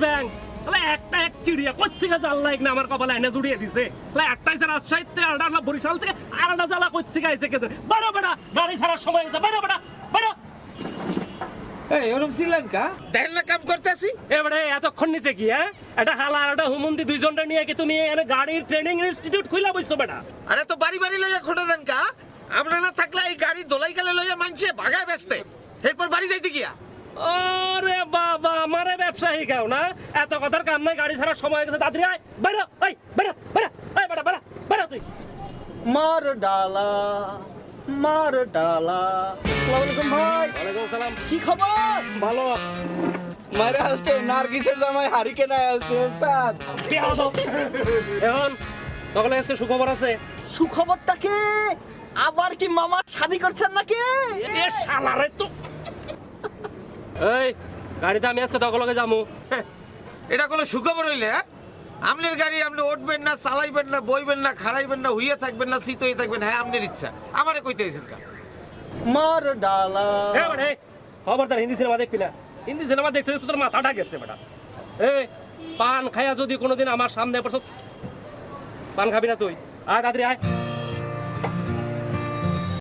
Bank একটা এক চিড়িয়া কোথেকে জাল লাইক না আমার কপালে এনে জুড়িয়ে দিছে একটাই স্যার রাজশাহী থেকে আরেকটা বরিশাল থেকে আরেকটা জ্বালা কোথেকে আইছে কেন বেরো বেটা গাড়ি ছাড়ার সময় গেছে বেরো বেটা বেরো এই ওরম শ্রীলঙ্কা দেখেন না কাম করতেছি এবারে এতক্ষণ নিচে কি হ্যাঁ এটা হালা আর একটা হুমন্দি দুইজনটা নিয়ে কি তুমি এখানে গাড়ির ট্রেনিং ইনস্টিটিউট খুলে বসছো বেটা আরে তো বাড়ি বাড়ি লইয়া খোটা দেন কা আমরা না থাকলে এই গাড়ি দোলাই গেলে লইয়া মানছে ভাগায় বেচতে এরপর বাড়ি যাইতে গিয়া আরে বাবা আমারে ব্যবসায়ী গাও না এত কথার কাম নাই গাড়ি ছাড়ার সময় গেছে তাড়াতাড়ি আয় বেরো এই বেরো বেরো এই বেটা বেরো বেরো তুই মার ডালা আসসালামু আলাইকুম ভাই। ওয়ালাইকুম আসসালাম কি খবর? ভালো মারে আলছে নার্গিসের জামাই হারিকেন আলছে ওস্তাদ। এখন তখন এসে সুখবর আছে সুখবরটা কি? আবার কি মামা শাদি করছেন নাকি? এ শালারে তো এই গাড়িতে আমি আজকে তখন লগে যামু এটা কোনো সুখবর হইলে আপনার গাড়ি আপনি উঠবেন না চালাইবেন না বইবেন না খাড়াইবেন না হুইয়া থাকবেন না শীত হয়ে থাকবেন হ্যাঁ আপনার ইচ্ছা আমারে কইতে আইছেন কা মার ডালা এ খবরদার হিন্দি সিনেমা দেখবি না হিন্দি সিনেমা দেখতে দেখতে তোর মাথাটা গেছে বেটা এই পান খাইয়া যদি কোনোদিন আমার সামনে পড়ছ পান খাবি না তুই আয় তাড়াতাড়ি আয়